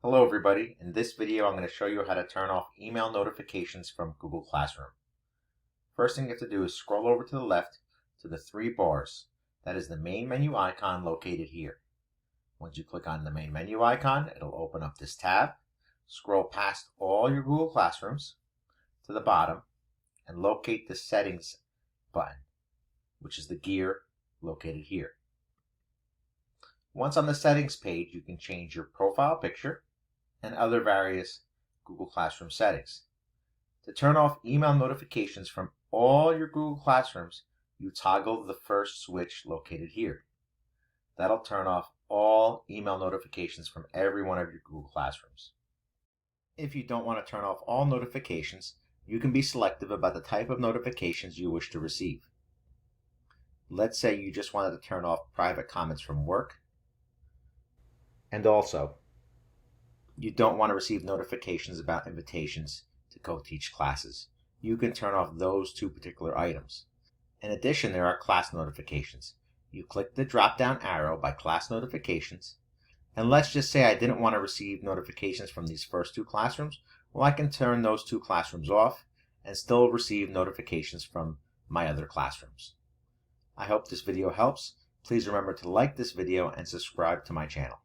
Hello everybody, in this video I'm going to show you how to turn off email notifications from Google Classroom. First thing you have to do is scroll over to the left to the three bars. That is the main menu icon located here. Once you click on the main menu icon, it'll open up this tab. Scroll past all your Google Classrooms to the bottom and locate the settings button, which is the gear located here. Once on the settings page, you can change your profile picture and other various Google Classroom settings. To turn off email notifications from all your Google Classrooms, you toggle the first switch located here. That'll turn off all email notifications from every one of your Google Classrooms. If you don't want to turn off all notifications, you can be selective about the type of notifications you wish to receive. Let's say you just wanted to turn off private comments from work, and also you don't want to receive notifications about invitations to co-teach classes. You can turn off those two particular items. In addition, there are class notifications. You click the drop-down arrow by class notifications, and let's just say I didn't want to receive notifications from these first two classrooms. Well, I can turn those two classrooms off and still receive notifications from my other classrooms. I hope this video helps. Please remember to like this video and subscribe to my channel.